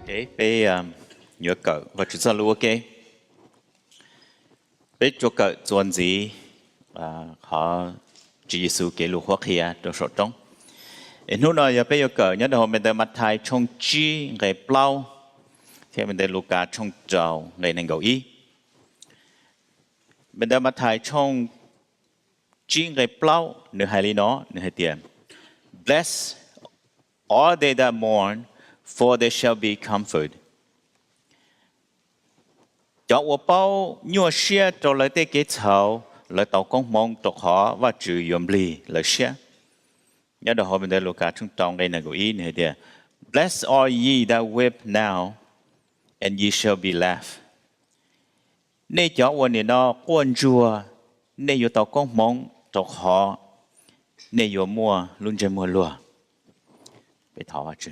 Okay, bé nhớ cỡ và chúng ta lưu ok. Bé cho cỡ chuẩn gì họ chỉ số cái lưu hoặc kia trong số trong. Nếu nói giờ bé cho cỡ nhớ đầu mình để mặt thái trong chi ngày plau thì mình để lưu cả trong trào ngày nên gấu ý. Mình để mặt thái trong chi ngày plau nửa hai lý nó nửa hai tiền. Bless all they that mourn, for they shall be comforted. Cho我包若些做来的给草，来到公梦读好或者用力来些。nhớ đó hôm nay Luca chúng trong đây là ý này đi. Blessed are ye that weep now, and ye shall be laughed. Nên choวันนี้nó quan chùa, nên yêu tao công mong讀họ, nên yêu mua luôn chơi mua lúa. Bị thọ chứ.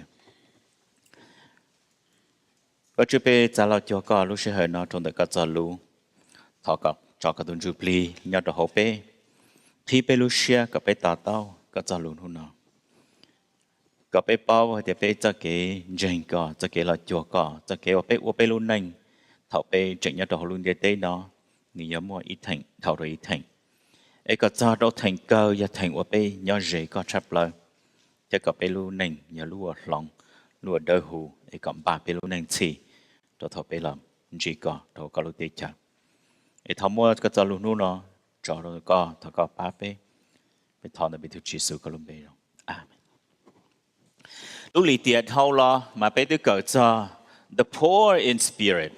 Có chú bé trả lời cho con lúc sẽ hơi nó trong đời các trả lưu thọ gặp cho các tuần chú pli nhớ đó hộp bé khi bé lúc sẽ các bé tao tao các trả lưu luôn nó các bé bao thì bé cho cái dành có cho cái là cho có cho cái ở bé luôn nành thọ bé chỉnh nhớ đó luôn để tế nó nhớ mua ít thành thọ rồi ít thành ấy các trả đó thành cơ và thành ở bé nhớ dễ có chấp lời cho các bé luôn nành nhớ luôn lòng luôn đỡ hù ấy còn ba bé luôn nành chi cho thọ bé làm chỉ có đó có lúc tế chả ấy thọ mua cái trả lưu nó cho rồi có thọ có ba bé bé thọ nó bị thiếu chỉ số có lúc bé rồi amen lúc lý tiệt thâu lo mà bé được cởi cho the poor in spirit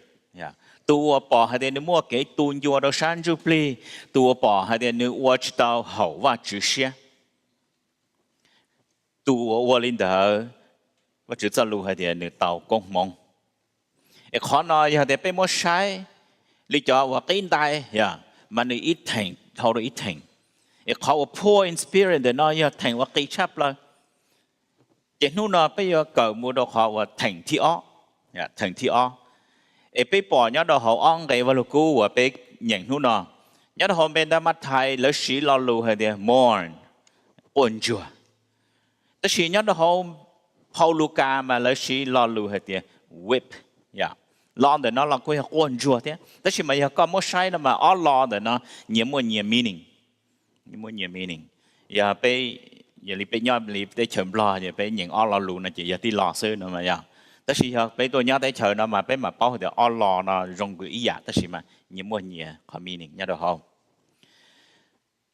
tua bỏ hai đứa mua cái tuôn vô đó sáng chú pli tua bỏ hai đứa watch tao hậu và chữ xe tua lên đó và chữ cho lưu hai đứa tao công mong ấy khó nói hai đứa bé mua sai lý cho và cái đại mà nó ít thành thâu nó ít thành ấy khó poor in spirit để nói thành và cái chấp là chỉ nu nó bây giờ cởi mua đồ họ và thành thi ó, thành thi ó. Ê bây bỏ nhớ đồ họ ăn cái vào lúc cũ và bây nhận nu nó, nhớ đồ họ bên đó mắt thay lỡ xí lo lù hay đi mourn, ôn chua. Tất nhiên nhớ đồ họ Luca mà lỡ xí lo lù hay đi whip, lo để nó là cái ôn chua thế. Tất nhiên mà giờ có một sai là mà all lo để nó nhiều meaning, nhiều meaning. Giờ bây giờ li bây nhớ li để chấm lo giờ bây những all lo luôn là chỉ giờ đi lo xưa nữa mà giờ, tất nhiên giờ bây tôi nhớ để chờ nó mà bây mà bao giờ all lo nó dùng cái ý tất nhiên mà nhiều có meaning nhớ được không?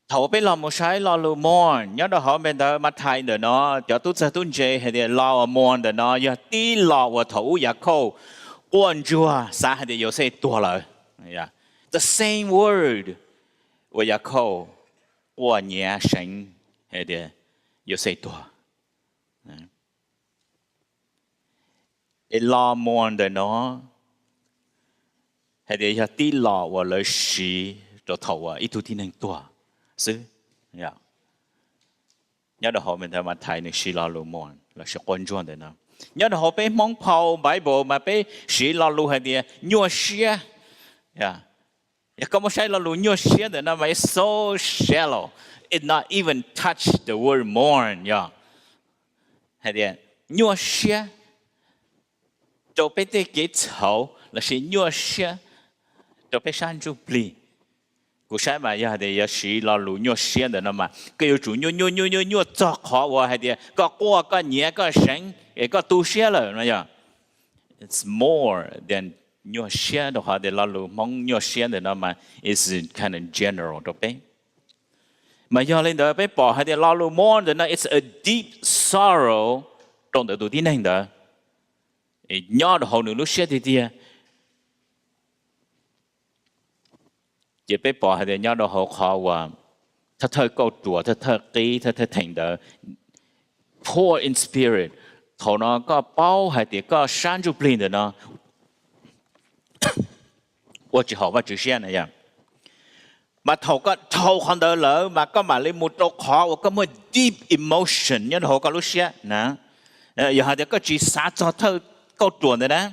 Thầu bây lo một sai lo lu mourn nhớ được không? Bây giờ mà thay được nó cho tôi sẽ tôi chơi hay là lo mourn được nó giờ đi lo và thầu giờ câu quan chua sao hay là有些多了the same word 我要câu我念神hay là有些多，老莫的呢，还得要地老我来洗着头啊，一头天能多，是呀，nhớ được họ mình thấy mà thầy này洗老路莫là sự quan trọng的呢，nhớ được họ bé mong phao Bible mà bé洗老路还得nhua xia，呀，也咁么洗老路nhua xia的呢，mà so shallow。It not even touch the word mourn, hay là nhua xia, cho bé cái thầu là sự nhua xia, cho bé san chú pli, cú sai mà giờ thì giờ sĩ lo lù nhua xia đó mà, cái yêu chủ nhua cho khó quá hay là có qua có nhẹ có sáng, có tu xia rồi mà giờ, it's more than nhua xia đó hay là lo lù mong nhua xia đó mà, it's kind of general đó bé. Mà do lên đó bé bỏ hay là lo lu mourn đó it's a deep sorrow trong đời tu tín hành đó nhớ được hậu nửa lúc xưa thì chỉ bé bỏ hay là nhớ được hậu khó và thật thơ câu chùa thật thơ kỹ thật thơ thành đó poor in spirit thầu nó có bao hay là có san chu plin đó nó 我只好把只线那样。mà thầu có thầu không đỡ lỡ mà có mà lên một chỗ khó có một deep emotion nhớ thầu có lúc xưa nè giờ họ có chỉ sát cho thơ câu chuyện đấy nè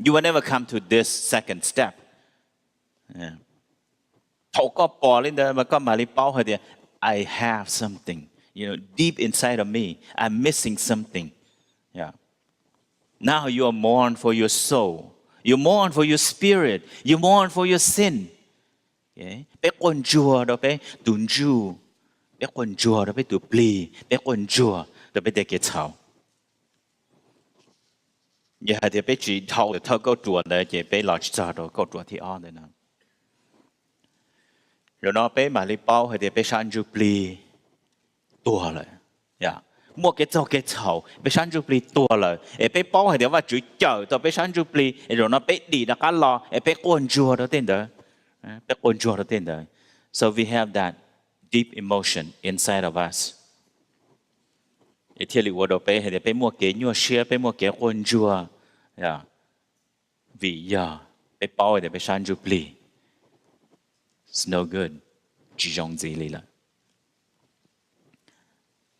you will never come to this second step thầu có bỏ lên đó mà có mà lên bao thì I have something deep inside of me I'm missing something Now you are mourn for your soul. You mourn for your spirit. You mourn for your sin. Bé quân chùa đó bé tuần chu. Bé quân chùa đó bé tụ pli. Bé quân chùa đó bé để cái chảo. Giờ thì bé chỉ thâu được thâu câu chùa này chỉ bé lọt ra đó câu chùa thì on đấy nè. Rồi nó bé mà lấy bao thì bé san chu pli tua rồi. Mua cái cho cái chậu, bé san chu pli tua rồi. Bé bao thìว่าจุดเจอตัวbé san chu pli, rồi nó bé đi nó cá lò, bé quân chùa đó tên đó. Bé quân chùa đó tên đó. So we have that deep emotion inside of us. Thì liệu đó bé thì bé mua cái nhua xia, bé mua cái quân chùa, vì giờ bé bao thì bé san chu pli. It's no good. Chỉ dùng gì lý là.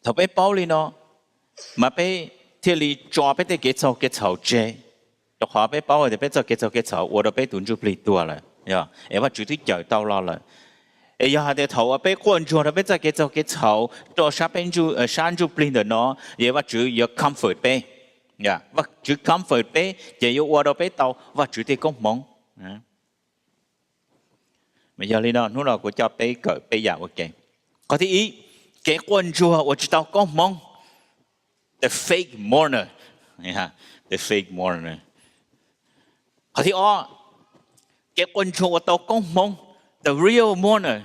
Thầu bé bao lý nó, mà bé thì lý cho bé cái chậu chế. Đó họ bé bao thì bé cho cái chậu, tôi đó bé tuần chụp lý tua rồi. Em bắt chủ thích chở tao lo rồi. Giờ thì thầu bé quân chùa đó bé cho cái chậu, cho sáng chụp lý nó, em bắt chủ yếu comfort bé. Bắt chủ comfort bé, chỉ yếu tôi đó bé tao, bắt chủ thì công mong. Mà giờ lý nó nào của cho bé cởi bé dạo ok. Có thể ý cái quân chùa của chúng ta có mong the fake mourner, the fake mourner. Có thể cái quân chùa của tao có mong the real mourner,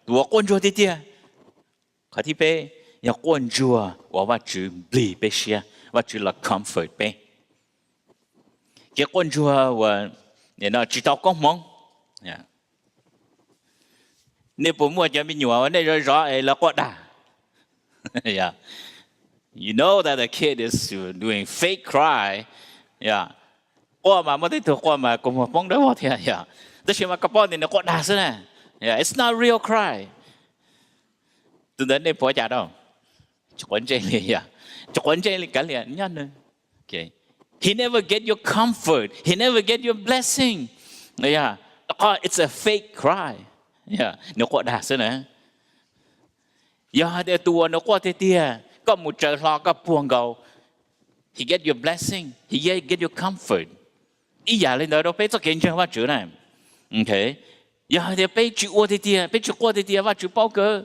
của quân chùa thì thế. Có thể bé nhà quân chùa của chữ bì bé xia, chữ là comfort bé. Cái quân chùa của nó chúng ta có mong. Nếu bố mua cho mình nhủ này rồi rõ là có đà. You know that the kid is doing fake cry. Qua mà mới thấy thuộc qua mà cùng một bóng đó thì tất nhiên mà các bạn thì nó có đà thế này. It's not real cry. Từ đến đây bỏ trả đâu. Chuẩn trên liền chuẩn trên liền cả liền nhá nữa. Okay. He never get your comfort. He never get your blessing. It's a fake cry. Nó có đà thế này. Để tua nó có thế tia, có một trời lo có buồn gầu. He get your blessing, he get your comfort. Ý giả lên đó đâu biết cho kiến chân vào chữ này. Okay. Để biết chữ qua thế tia, biết chữ qua thế tia vào chữ bao cơ.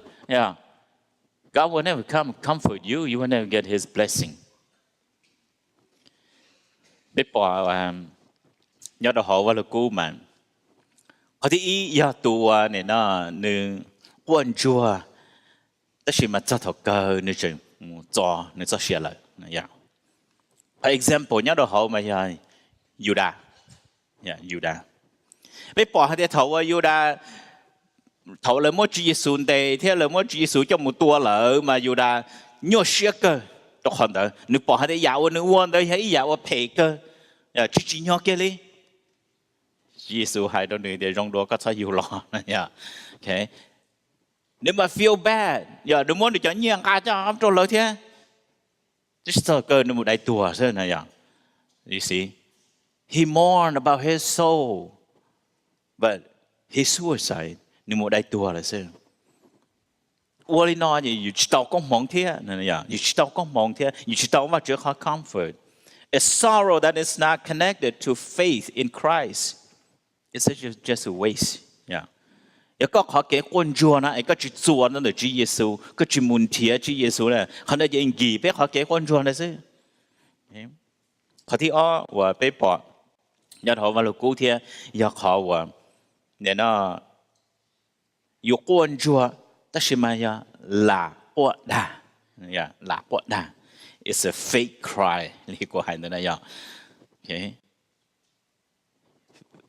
God will never come comfort you, you will never get his blessing. Biết bỏ nhớ đồ họ vào là cũ mà. Có thể ý giờ tụi này nó nương quân chùa, tất nhiên mà cho thọ cơ nương chừng cho nương cho xia lại, For example nhớ đồ họ mà Judah, Judah. Bây bỏ hai thọ Judah thọ là mỗi Chúa Giêsu đây, thế là mỗi Chúa Giêsu cho một tua lợ mà Judah nhớ xia cơ, đó còn đó, nương bỏ hai dạo nương quan đây hay dạo phê cơ, chỉ nhớ cái đi. Jesus hai đứa này để rong đua có sao nhiều lo, okay. Nếu mà feel bad, đừng muốn được cho nhiều cái cho ông trôi lối thế, just so cơ nó một đại tua thế này, you see, he mourned about his soul, but he suicide, nó một đại tua là sao? Ủa lý nói gì, you chỉ tao có mong thế, này, you chỉ tao có mong thế, you chỉ tao mà chưa có comfort, a sorrow that is not connected to faith in Christ. It's just a waste. Có họ cái quân chùa na, có chỉ chùa nó được Chúa Giêsu, có chỉ muốn thiệt Chúa Giêsu là, họ nói gì gì biết họ cái quân chùa này chứ. Họ thì và bé bỏ, nhớ họ vào lúc cũ thì nhớ họ và nên nó yêu quân chùa, tất nhiên mà là bỏ đà, là bỏ đà. It's a fake cry, lý của hai người này okay.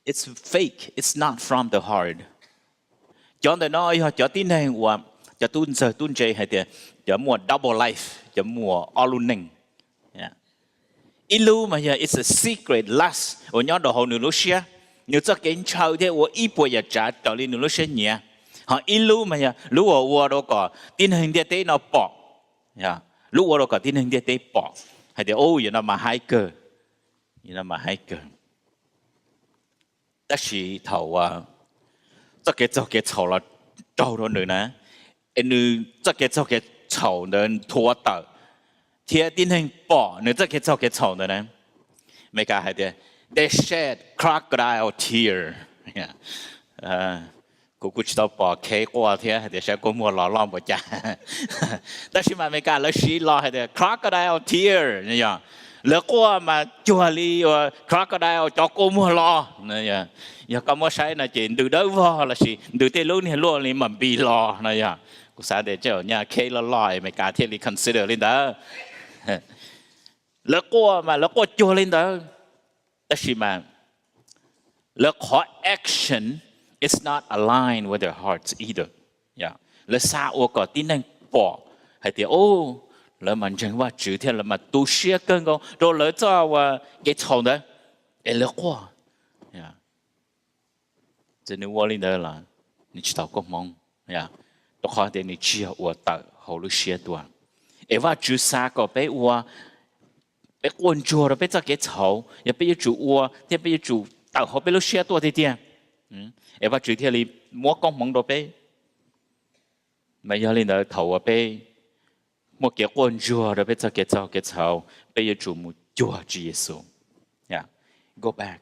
It's fake. It's not from the heart. Cho nên nói cho tin này và cho tuân chơi hay thế, cho mua double life, cho mua all running. Ilu mà it's a secret lust. Ở nhóm đồ họ nửa xia, nếu cho kiến chào thế, và ít bữa giờ trả trở lên nửa xia nhẹ. Họ ilu mà lúc ở đó có tin hình địa tế nó bỏ, lúc ở đó có tin hình địa tế bỏ, hay thế ô nó mà hiker, nó mà hiker. Tất nhiên thầu cho cái chậu là trâu đó nữa nè, anh cho cái chậu nên thua tờ, thì tin hình bỏ nữa cho cái cháu nữa này mấy cái hay thế they shed crocodile tear cũng chỉ tao bỏ cái qua thế thì sẽ có mua lò lom bỏ cha但是嘛mấy cái là xí lò hay thế crocodile tear này ya lỡ qua mà chùa li crocodile cho cô mua lò này ya ya có mua sai là chuyện từ đó vào là gì từ thế lúc này luôn thì mà bị lò này ya cũng sao để cho nhà cái là lò mấy cái thì consider lên đó lỡ qua chùa lên đó但是嘛lỡ có action it's not aligned with their hearts either. Yeah. Lỡ sao ô có tin năng bỏ hay thì ô lỡ mình chẳng qua chữ thế là mà tu sửa cơn con rồi lỡ cho cái chồng đó lỡ qua. Yeah. Cho nên vô lên đó là你知道có mong. Yeah. Tôi hỏi để你知道我到好了些多。ว่า主啥个被我被关注了被这个吵也被主我也被主到好被了些多的点。ว่า主天里摸光芒到被ไม่要领导头啊被摸给关注了被这个吵给吵被主母主主耶稣呀 go back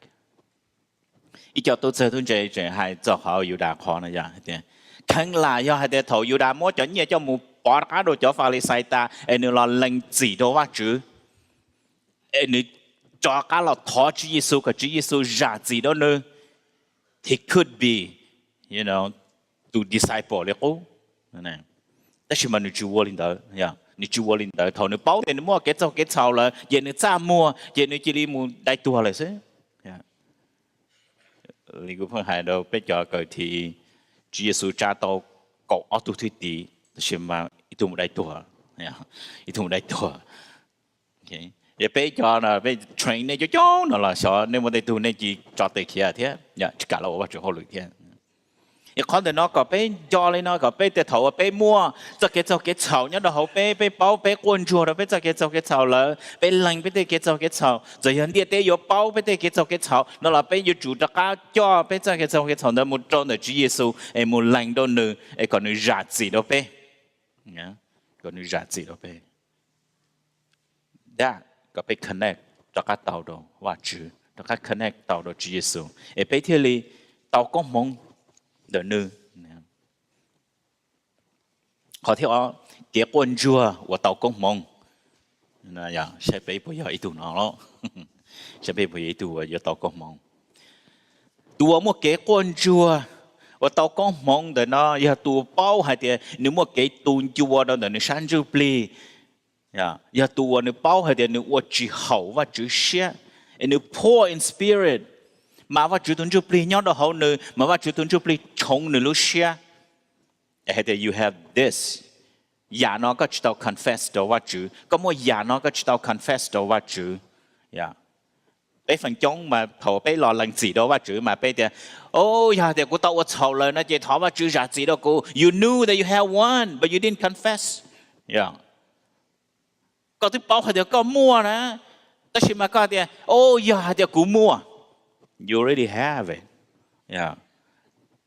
一叫都这都这还做好有大可能呀对肯来要还得头有大摸叫你叫母bỏ ra đồ cho pha lê sai ta em nó là lệnh chỉ đồ vắt chữ em nó cho cả là thọ Chúa Giêsu cái Chúa Giêsu ra gì đó nữa he could be you know to disciple đấy cô này但是嘛你去我领导呀你去我领导头你包的你摸cái cháu là giờ你咋mua giờ你chỉ đi mua đại tua là thế ya lý của phương hải đâu biết cho cái thì Chúa Giêsu cha tao cậu ở tu thuyết đi是嘛，一度冇大多呀，一度冇大多。OK， 也俾咗啦，俾 train 你就裝啦，所以你冇大多你只做地氣啊，添，呀，只搞到我做好累添。一看到那個俾做你那個俾隻頭啊，俾摸，就嘅臭，一度好俾包俾關注啦，俾就嘅臭啦，俾冷俾嘅臭，就有啲啲要包俾嘅臭，那啦俾要住得家做俾就嘅臭，那冇裝到主耶穌，誒冇冷到你，誒個你熱字都俾。Yeah, còn như giá trị đó về, đã có bị connect cho các tàu đó và chữ, cho các connect tàu đó Chúa Giêsu, ở bên thế li tàu có mong đỡ nữ, họ theo cái quân chúa và tàu có mong, là ya sẽ bị bây giờ ít tu nó lo, sẽ bị bây giờ ít tu và tàu có mong, tu một cái quân chúa và tao có mong để nó giờ tu bao hay thì nếu mà cái tu chùa đó để nó sáng chụp li, giờ tu nó bao hay thì nó chỉ hậu và chỉ xe, nó pour in spirit, mà và chỉ tu chụp li nhau đó hậu nữa, mà và chỉ tu chụp li chống nữa lúc xe, hay thì you have this, nhà nó có chỉ tao confess đó và chữ, có một nhà nó có chỉ tao confess đó và chữ, bây phần chống mà thầu bây lo lần gì đó và chữ mà bây giờ oh yeah thì của tao thầu lời nó chỉ thọ và chữ ra gì đó cô you knew that you had one but you didn't confess yeah có thứ bao hay có mua nè tất nhiên mà có thì oh yeah thì cũng mua you already have it yeah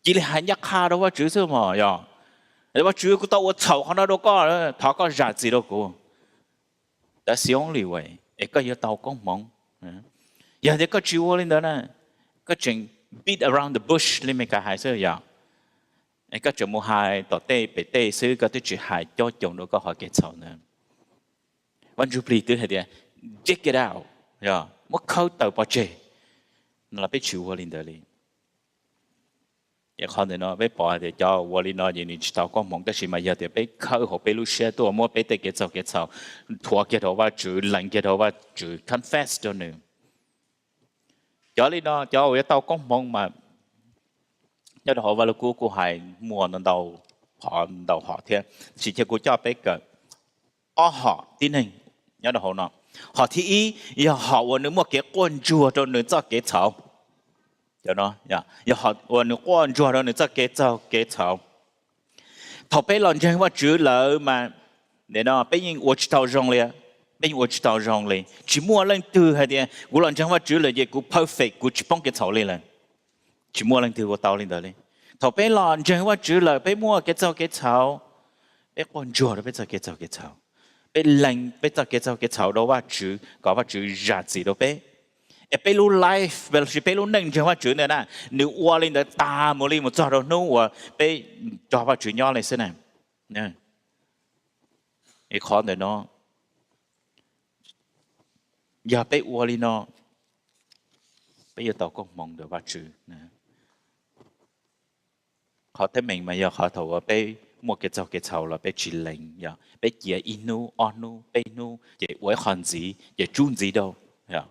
chỉ là hai nhắc ha đó và chữ thôi mà yeah để và chữ của tao thầu họ nó đâu có thọ có ra gì đâu cô that's the only way ấy có yêu tao có mong giờ thì có chịu lên đó nè, có chuyện beat around the bush lên mấy cái hài sơ giờ, có chuyện mua hài tọt tê bể tê sứ có tới chuyện hài cho chồng nó có hỏi cái sầu nữa,วันจุปลีตัวเหตุdig it out, giờ mất khâu tàu bỏ chê, nó là biết chịu lên đó đi, giờ con thì nó biết bỏ thì cho lên nó gì tàu có mong tới gì mà giờ thì biết khâu họ biết lúc xe tôi mua biết tới cái sầu, thua cái đầu vào chữ lạnh cái đầu vào chữ confess cho nữa. Cho nên nó cho người tao có mong mà cho họ vào là cô hài mua nó đầu họ thế chỉ cho cô cho bé cái họ tin hình nhớ được họ nó họ thì ý giờ họ vừa nữa một cái con chùa cho nữa cho cái cháu cho nó giờ họ vừa nữa con chùa cho nữa cho cái cháu thọ bé lần trênว่าchữ lỡ mà để nó bé những uất tao rong liền bên我知道让嘞，只摸人头还点，我人讲话只了也个 perfect， 我只帮个草嘞了，只摸人头我到领导嘞，头边人讲话只了，被摸个草，被关注了，被做个草， bé lành bé cho cái cháu đó và chữ có và chữ giả gì đó bé bé lu life bé chỉ bé lu nâng cho và chữ này nè nếu qua lên đó ta một lên một cho đó nó bé cho và chữ nhỏ lên thế này nè cái khó này nó giờ bé qua lên nó bây giờ tao có mong được và chữ nè họ thấy mình mà giờ họ thầu bé một cái cháu là bé chỉ lệnh giờ bé chỉ inu onu bé nu chỉ quay hoàn gì chỉ chun gì đâu giờ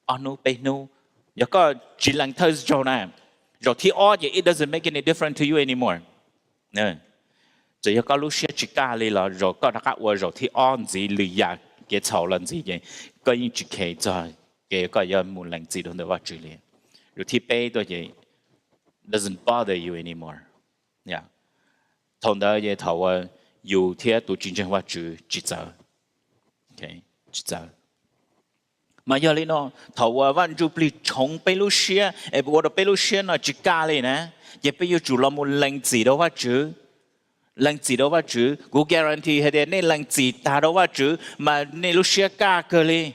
onu bé nu giờ có chỉ lệnh thôi rồi nè rồi thì giờ it doesn't make any difference to you anymore nè giờ có lúc xưa chỉ cả là rồi có đặc biệt rồi thì gì lì ya cái cháu lần gì vậy có những chỉ kể cho cái có giờ muốn lệnh gì đâu nữa vào chữ liền rồi thì bé tôi vậy doesn't bother you anymore yeah thông đó về thầuอยู่ที่ตัวจริงๆว่าจิตใจโอเคจิตใจmà giờ lên nó thầu văn chủ bị chống bê lu xia bộ đồ bê lu xia nó chỉ cả lên nè giờ bây giờ chủ là một lệnh gì đóว่าchữ lệnh gì đóว่าchữกู guarantee ให้ได้lệnh gì ta đóว่าchữ màในlu xia cả cơ li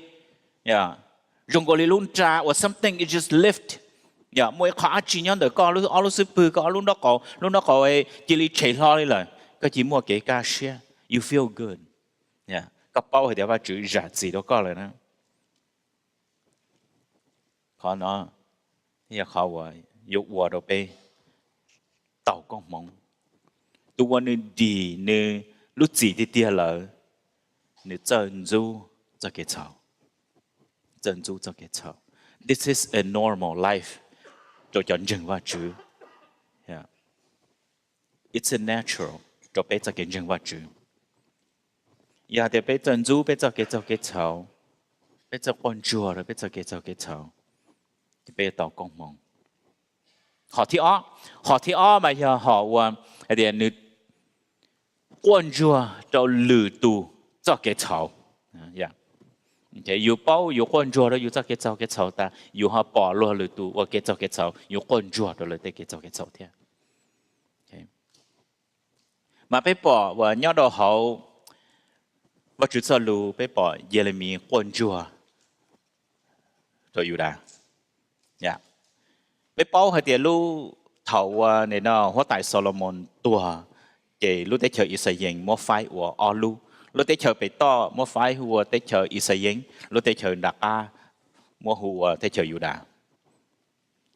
yeah dùng cái luôn trả or something it just lift yeah mỗi khóa chỉ nhớ được có lúc sư bự có lúc đó có chỉ li chạy lo đi lại cái chỉ mua cái cá xe you feel good yeah cái bao thìว่าchữ giả gì đó có rồi nè khó nó giờ khó vậy dục hòa đồ bê tàu con mong tôi nên đi nên lúc gì thì tia lỡ nên chân du cho cái cháu chân du cho cái cháu this is a normal life cho chọn dừng vào chữ yeah it's a natural cho bé cho cái dừng vào chữ giờ thì bé chân du bé cho cái cháu bé cho con chùa rồi bé cho cái cháu bây giờ con mong họ thì mà giờ họ để nữ quan chúa cho lử tù cho cái cháu, yeah, cái yêu bao yêu quan chúa đó yêu cho cái cháu ta yêu họ bỏ luôn lử tù và cái cháu yêu quan chúa đó là cái cháu thế, mà bây bỏ và nhớ đó họ và chữ sao lù bây bỏ Jeremy quan chúa cho yêu đã yeah bé bao hay tiền lu thầu này nó hóa tại Solomon tua cái lu tế chờ Israel mua phái của Alu lu tế chờ bé to mua phái của tế chờ Israel lu tế chờ Đặc A mua của tế chờ Juda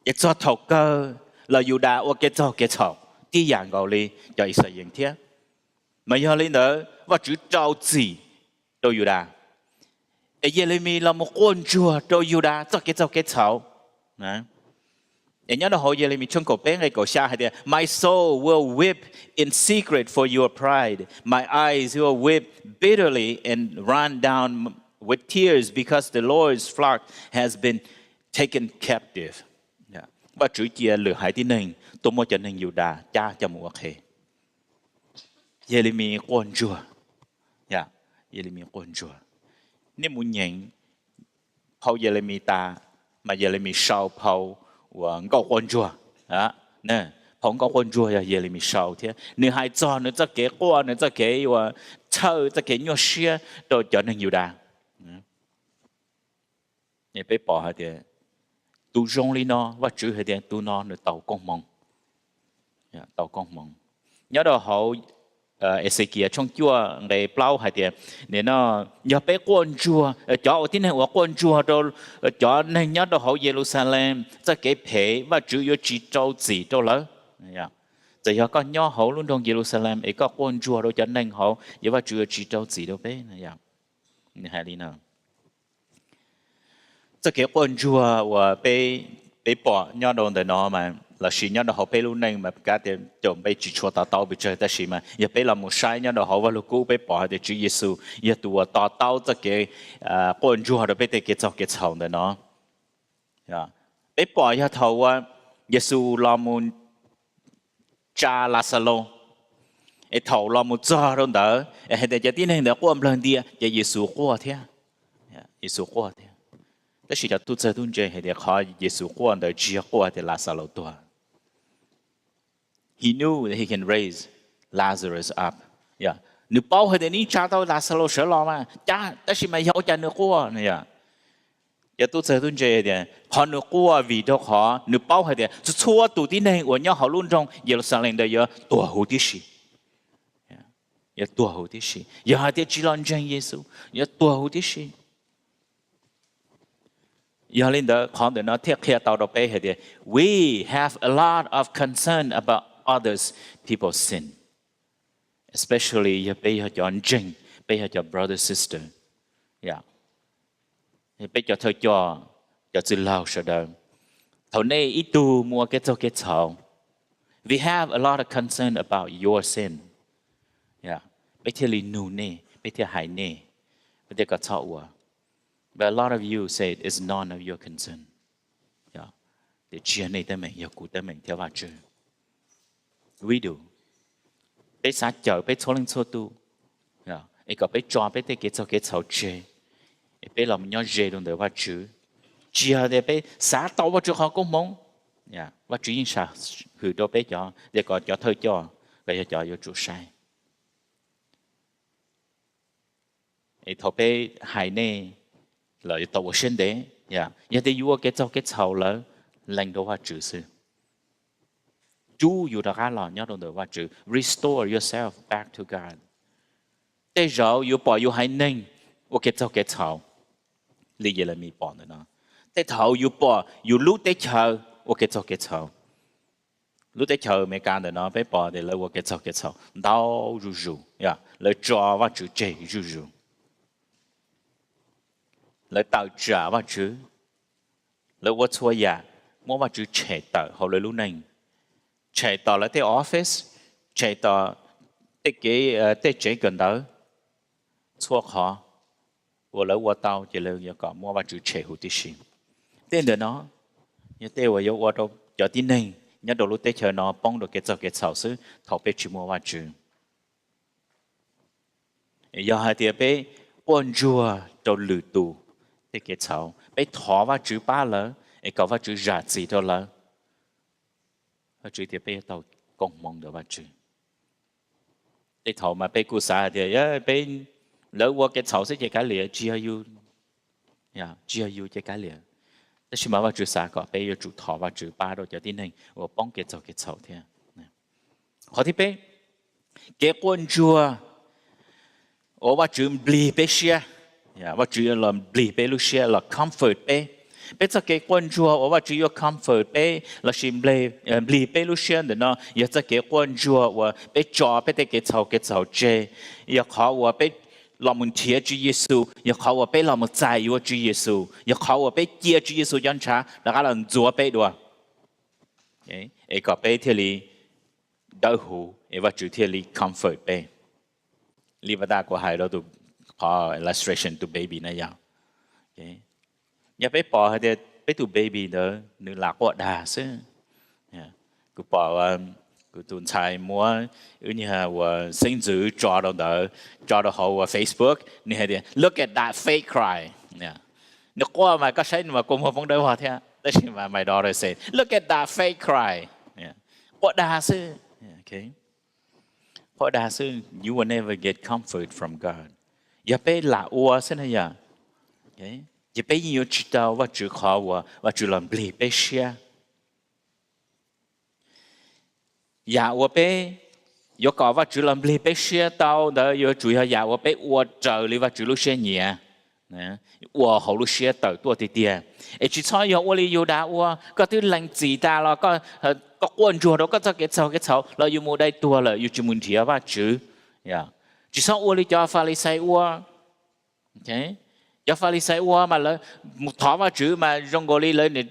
cái cho thầu cơ là Juda và cái cho tí dạng gọi đi cho Israel thế mà giờ lên nữa và chữ trao gì cho Juda Jeremy là một con chúa cho Juda cho cái cho nè and nhớ đó hồi giờ mình chung cổ bé ngay cổ xa hay đi my soul will weep in secret for your pride my eyes will weep bitterly and run down with tears because the Lord's flock has been taken captive và chữ chia lửa hải tin nên tôi muốn cho nên Juda cha cho một hệ Jeremy con chúa Jeremy con chúa nếu muốn nhận Paul Jeremy ta mà Jeremy sau Paul và có quan chúa nè phong có quan chúa ya Jeremy sau thế nếu hai cho nữa cho cái qua nữa cho cái và chơi cho cái nhau xia rồi cho nên nhiều đà để bé bỏ hết đi tu rong li nó và chữ hết đi tu nó nữa tàu con mong nhớ đó hậu Ezekiel trong chúa ngày bao hay đi nên nó nhớ bé quan chúa cho tin là quan chúa rồi cho nên nhớ đó hậu Jerusalem cho cái phê và chủ yếu chỉ trâu gì trâu lỡ giờ có nhớ hậu luôn trong Jerusalem ấy có quan chúa rồi cho nên hậu giờ và chủ yếu chỉ trâu gì đâu bé này hay đi nào cho cái quan chúa và bé bỏ nhớ đâu để nó mà là chỉ nhớ đó họ bé luôn nên mà cái thì chồng bé chỉ cho tao bị chơi ta chỉ mà giờ bé là một sai nhớ đó họ vào lúc cũ bé bỏ thì Chúa Giêsu giờ tụi tao cho cái con chúa đó bé thì cái cho cái chồng đó nó bé bỏ giờ thầu Giêsu làm một cha Lazaro ấy thầu làm một cha đó đó hay để cho tin này nó quan lần đi giờ Giêsu qua thế Giêsu qua thếแต่สิ่งที่ทุกคนต้องเจอเหตุการณ์เยซูก่อนเดินชี้ก่อนเดินลาซาโลตัว He knew that he can raise Lazarus up. Yeah. nữ bao hay đến cha tao là sao sợ lo mà cha ta chỉ mà hiểu cha nữ qua này à giờ tôi sẽ tôi chơi thì họ nữ qua vì đó họ nữ bao hay thì chua tụ tí này của nhau họ luôn trong giờ sang lên đây giờ tua hữu tí gì giờ tua hữu tí gì giờ hai đứa chỉ lo chân Giêsu giờ tua hữu tí gì giờ lên đó họ để nó thiết kia tao đó bé hay thì we have a lot of concern about others people's sin. Especially your bây giờ chân, bây giờ brother sister, yeah. Bây giờ thôi cho chữ lao sợ đời. Thầu này ít tu mua cái cho cái chậu. We have a lot of concern about your sin, yeah. Bây giờ li nu nè, bây giờ hại nè, bây giờ có chậu à. But a lot of you say it's none of your concern, yeah. Để chuyện này tới mình, yêu cụ tới mình theo vào chữ. We do. Bây giờ chờ bây số linh số tu, ấy có bây cho bây tới cái cháu chơi, bây làm nhau chơi đồng đời vào chữ, chỉ là để bây xã tàu vào chữ họ cũng mong, vào chữ như sao, hư đó bây cho, để có cho thôi cho, bây giờ cho chủ sai, ấy thọ bây hại nè, lợi tàu sinh đấy, giờ để vua cái cháu là lành đó vào chữ sư. Chú yêu đã lo nhớ đồng đời và chữ restore yourself back to God. Bây giờ yêu bỏ yêu hay nên,我给做给炒，你也来没bỏ nữa nó. Thế thầu yêu bỏ yêu lúc để chờ, 我给做给炒，lúc để chờ mấy cái nữa nó phải bỏ để lấy 我给做给炒，đau rù rù, lấy cho và chữ chế rù rù, lấy tạo trả và chữ, lấy 我错呀，我và chữ chế tạo, hậu lấy lúc này. Chạy tàu lại tới office, chạy tàu tới tới chế gần đó, xua khó, vừa lấy qua tàu chỉ lấy có mua vào chữ chạy hụt tí xí. Tên đó nó, như tên vừa yêu qua đâu, cho tin này, nhớ đầu lúc tới chờ nó bông được cái sầu sư, thọ bé chỉ mua vào chữ. Giờ hai tiệp bé buồn chua đầu lử tù, tới cái sầu, bé thọ vào chữ ba lỡ, có vào chữ giả gì đó lỡ. Và chữ thì bây giờ công mong được vật chữ. Để thầu mà bây cụ xã thì bây lỡ qua cái thầu sẽ cái lìa chia yêu, chia yêu cái lìa. Thế nhưng mà vật chữ xã có bây giờ chủ thọ vật chữ ba rồi cho tin hình, và bóng cái thầu thế. Họ thì bây cái quân chùa, ở vật chữ bì bây xia, vật chữ là bì bây lúc xia là comfort bây. Bây giờ cái quân chùa, ở chỉ có comfort, bây là xin bì bây lúc xưa đó, giờ cái quân chùa, và bây cho bây cái cháu chơi, giờ họ và bây làm một thiệt Chúa Giêsu, giờ họ và bây làm một giải yêu Chúa Giêsu, giờ họ và bây chia Chúa Giêsu dân cha, là cái lần chúa bây đó, ấy có bây thì li đau hù, ấy và chữ thì li comfort bây, li vào đó có hai đó tụ họ illustration to baby này vậy. Nhà bé bỏ hay để bé tụi baby đó nữ lạc quá đà chứ, cứ bỏ cứ tuần sai mua như là và sinh tử cho đó họ vào Facebook như hay để look at that fake cry, nó qua mà có thấy mà cùng một vấn đề hòa thế, đó là mà my daughter said look at that fake cry, quá đà chứ, okay, quá đà chứ, you will never get comfort from God, nhà bé lạc quá chứ này ya, okay. Chỉ bây giờ chỉ đạo và chữ khó và chữ làm bì bây xia. Dạ và bây giờ có và chữ làm bì bây xia tao đó giờ chủ yếu dạ và bây và chờ li và chữ lúc xia nhẹ, và hậu lúc xia tới tua tí tiề. Chỉ cho giờ và li giờ đã và có thứ lành gì ta là có quân chùa đó có cho cái cháu là giờ mua đây tua là giờ chỉ muốn thiệt và chữ, chỉ cho và li cho pha li say và, okay. Giờ phải sai qua mà là một thọ vào chữ mà trong gọi lên để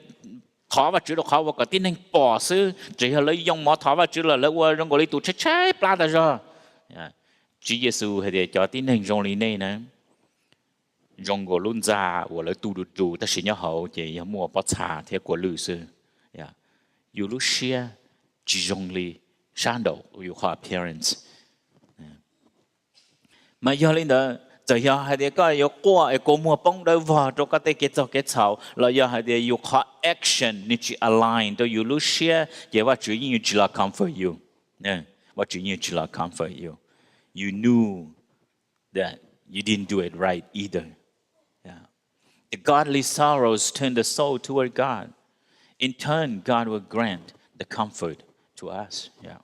thọ vào chữ được họ và có tin anh bỏ sư chỉ là lấy dùng mỏ thọ vào chữ là lấy qua trong gọi lên tụ chết chết plá ra rồi. Chỉ Giêsu hay để cho tin anh trong lý này nè, trong gọi luôn già và lấy tụ đủ ta chỉ nhớ hậu chỉ nhớ mua bát trà theo của lư sư. You lúc xia chỉ trong lý sáng đầu you have appearance. Mà giờ lên đó giờ giờ hay để có yêu qua có mua bông đâu vào trong cái cháu là giờ hay để yêu có action nên chỉ align to you lose share giờ và chỉ như chỉ là comfort you nè và chỉ như chỉ là comfort you you knew that you didn't do it right either. Yeah. The godly sorrows turn the soul toward God. In turn, God will grant the comfort to us. Yeah.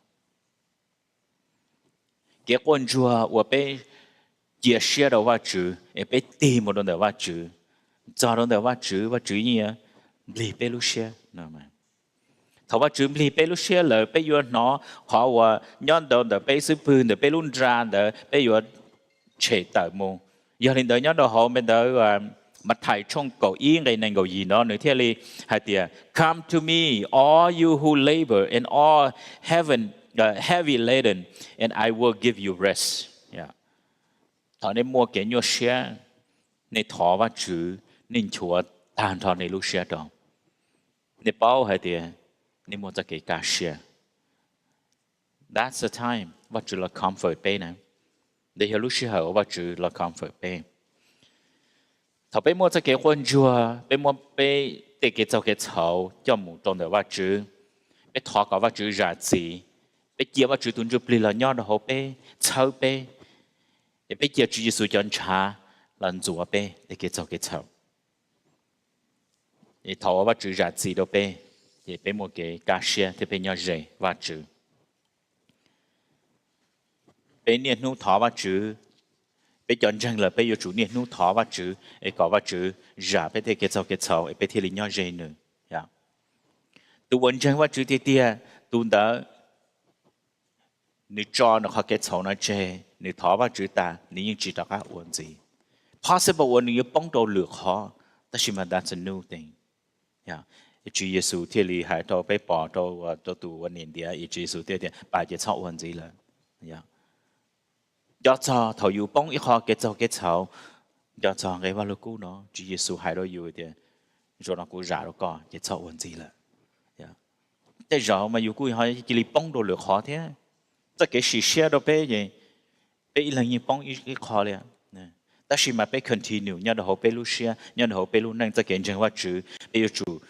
结婚之后，我被解释的话主，也被地莫的话主，早上的话主，我主意啊，离被路些，那么。thầu ba chữ li pe lu xe lờ pe yo nó họ wa nhon đầu de pe sư pư de pe lu ra de pe yo che ta mu giờ hiện đời nhon đầu họ bên đời mặt thải trong cầu yên đây này cầu gì nó nữa thế li hai tia come to me all you who labor and all heavy laden and I will give you rest. Yeah. Thọ nên mua cái nhô xe nên thọ ba chữ nên chúa tàn thọ nên lu xe đó nên bao hai tia nên mua cái cá xe. That's the time what you like comfort pe nè. Để hiểu lúc xưa what you like comfort pe. Thọ pe mua cái quân chùa, pe mua pe để cái cho cái chậu cho mù trong đó what you, pe thọ cái what you ra gì, pe chia what you tuân chụp lì là nhau đó hậu pe, chậu pe, pe chia chữ Giêsu chọn trà lần chùa pe để cái cho cái chậu. Để thọ what you ra gì đó pe. Thì bé một cái cá xe thì bé nhau dễ và chữ bé niên nụ thọ và chữ bé chọn rằng là bé yêu chủ niên nụ thọ và chữ ấy có và chữ giả bé thì cái sau ấy bé thì lý nhau dễ nữa, yeah. Tu vấn rằng và chữ thì tia tu đã nữ cho nó họ cái sau nó dễ nữ thọ và chữ ta nữ những chỉ đó các vấn gì possible vấn nữ bóng đầu lược họ, but that's a new thing, yeah. 主耶穌貼嚟係到被綁到讀1年啲，主耶穌貼啲擺隻草運子啦，呀，要做頭要幫一下嘅做嘅草，要做嘅話，如果呢，主耶穌係都要啲，做那個giả đó có隻草運子啦，呀，แต่เราmàอยู่กู้ให้กิริ幫到落河添，即係時時都俾嘢，俾一兩嘢幫一河咧，但是mà俾continue，有時候俾路時，有時候俾路能即係真話主，俾主。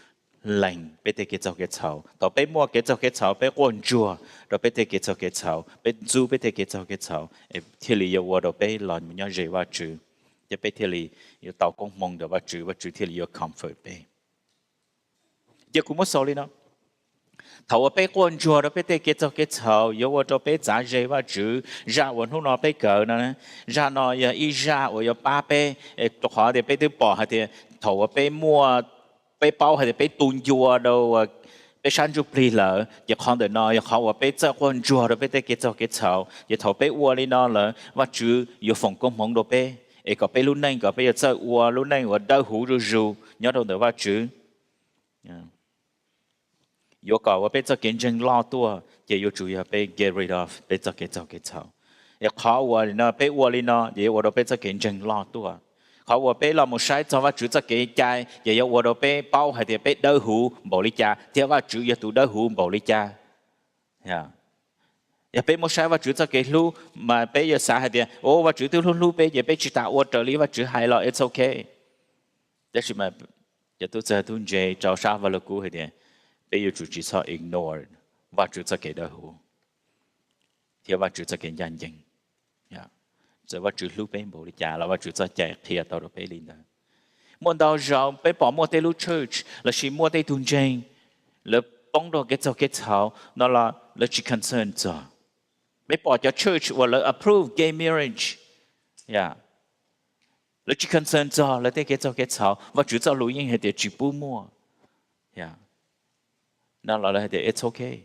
lành bé tê cái châu cái châu, tao bé mua cái châu cái châu bé quần chùa, rồi bé tê cái châu cái châu, bé du bé tê cái châu cái châu, thì lý yêu vợ rồi bé lòn mình nhớ dễ vợ chữ, thì bé thì lý yêu tao cũng mong được vợ chữ thì lý yêu comfort bé. Giờ cũng mất số đi nó, thầu bé quần chùa rồi bé tê cái châu cái châu, yêu vợ rồi bé trả dễ vợ chữ, ra vợ hôm nọ bé cỡ nó, ra nọ giờ ít ra, rồi ba bé, tụi họ thì bé tự bỏ hay thì thầu bé mua bé bao hay bé tuôn chùa đâu bé sáng chụp lì lợ giờ con đời nó giờ họ bé chơi con chùa rồi bé tới cái chậu giờ thầu bé uo đi nó lợ và chứ giờ phòng công mong đồ bé ấy có bé lúc này có bé giờ chơi uo lúc này uo đau hú rồi nhớ đâu được và chứ giờ có bé chơi kiến chân lo tua giờ giờ chủ yếu bé get rid of bé chơi cái chậu giờ họ uo đi nó bé uo đi nó giờ uo đâu bé chơi kiến chân lo tua họว่าเป้เราไม่ใช่จะว่าจุดจะเกี่ยใจอย่าว่าเราเป้เป้าให้เดี๋ยวเป้เดือหูบริจาเดี๋ยวว่าจุดอย่าตัวเดือหูบริจาอย่าเป้ไม่ใช่ว่าจุดจะเกี่ยรู้มาเป้อย่าสาให้เดี๋ยวโอ้ว่าจุดตัวรู้เป้อย่าเป้จิตตาว่าเจอหรือว่าจุดหายแล้ว it's okay แต่สิมาอย่าตัวเจอตัวเจเจ้าชาว่าเรากู้ให้เดี๋ยวเป้อย่าจุดจิตชอบ ignore ว่าจุดจะเกี่ยเดือหูเดี๋ยวว่าจุดจะเกี่ยยันยิงจะว่าจุดลูกเป็นบริจาคแล้วว่าจุดจะแจกเทียต่อเราไปลินได้มวนดาวเราไปปอมัวเตลูเชิร์ชแล้วชิมัวเตตุนเจงแล้วป้องดอกเกจเกจเขานั่นละแล้วชิคอนเซิร์นจ้ะไปปอจะเชิร์ชว่าแล้ว approve gay marriage อย่าแล้วชิคอนเซิร์นจ้ะแล้วเตเกจเกจเขาว่าจุดจะรู้ยังให้เดี๋ยวจีบูมัวอย่านั่นละแล้วเดี๋ยว it's okay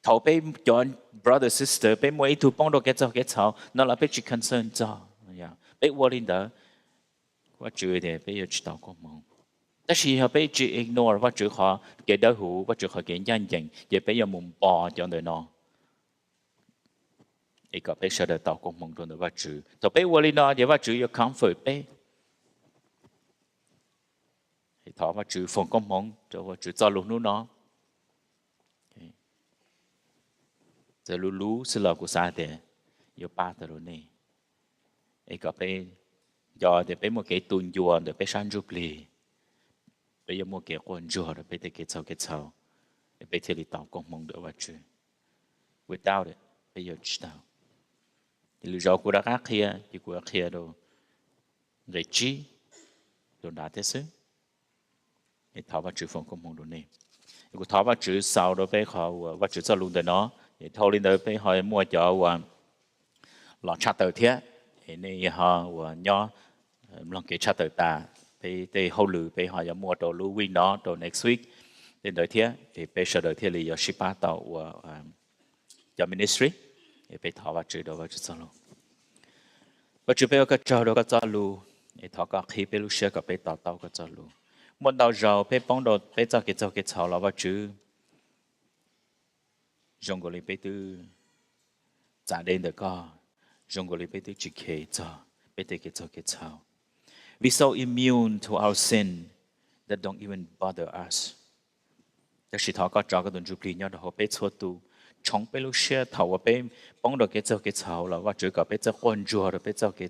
thầu bé chọn brother sister bé mua ít thu bông đồ cái cháu nó là bé chỉ concern cho, bé vô lên đó, và chữ thì bé yêu chỉ tao có mong,但是họ bé chỉ ignore và chữ họ cái đó hữu và chữ họ cái nhân danh, giờ bé yêu muốn bỏ cho người nó, ấy có bé sợ tao có mong cho người và chữ, thầu bé vô lên đó giờ và chữ yêu comfort bé, thầu và chữ phòng có mong cho và chữ cho luôn nó. giờ lú sự lò của sa thế, yêu ba tờ rồi nè, ấy có bé giờ để bé một cái tuôn chùa để bé san chụp lì, bé yêu một cái quần chùa để bé để cái cháu, để bé thì tao cũng mong được vậy chứ, without it, bé yêu chỉ tao, lựa chọn của đã kia thì của kia đồ để chi đồ đã thế xứ để tháo vào chữ phong công mong đồ này của tháo vào chữ sau đó bé họ và chữ sau luôn để nó để thâu lên đó bé họ mua cho và lọ chặt tờ thế thì này họ và nhỏ lòng cái chặt tờ ta bé hậu lử bé họ mua đồ lưu win đó đồ next week đến đời thế thì bé sợ đời thế là do ship tàu và cho ministry thì bé tháo vào chữ đó vào chữ sau luôn và chữ bé cái trò đó cái sau luôn thì tháo cái khi bé lúc xưa cái bé tàu cái sau luôn một đầu rồi bé bóng đồ bé cho cái sau là vào chữ dùng cái bé từ giả đến được co dùng cái bé từ chỉ kể cho bé từ cái sau we so immune to our sin that don't even bother us.แต่是他个找个东西不一样的话，被错度，从被路些头我被帮到给做给炒了，我最个被做关注了，被做给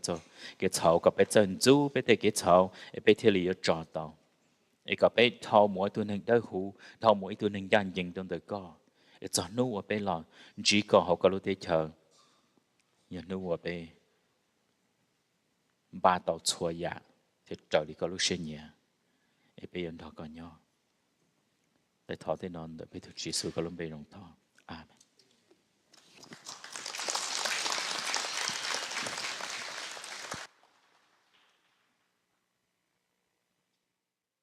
炒个被珍珠，被得给炒，被贴里要找到，一个被头mỗiตัวหนึ่งได้หู头mỗiตัวหนึ่งยันยิงตรงเด็กก็จะนู้ว่าไปหล่อจีก็เขาก็รู้ได้เธออย่านู้ว่าไปบ้าต่อชัวยาที่เจอที่ก็รู้เสียเนี่ยไปยันทอกันย่อไปทอที่นอนแต่ไปถูกจีสุก็ล้มไปลงทอ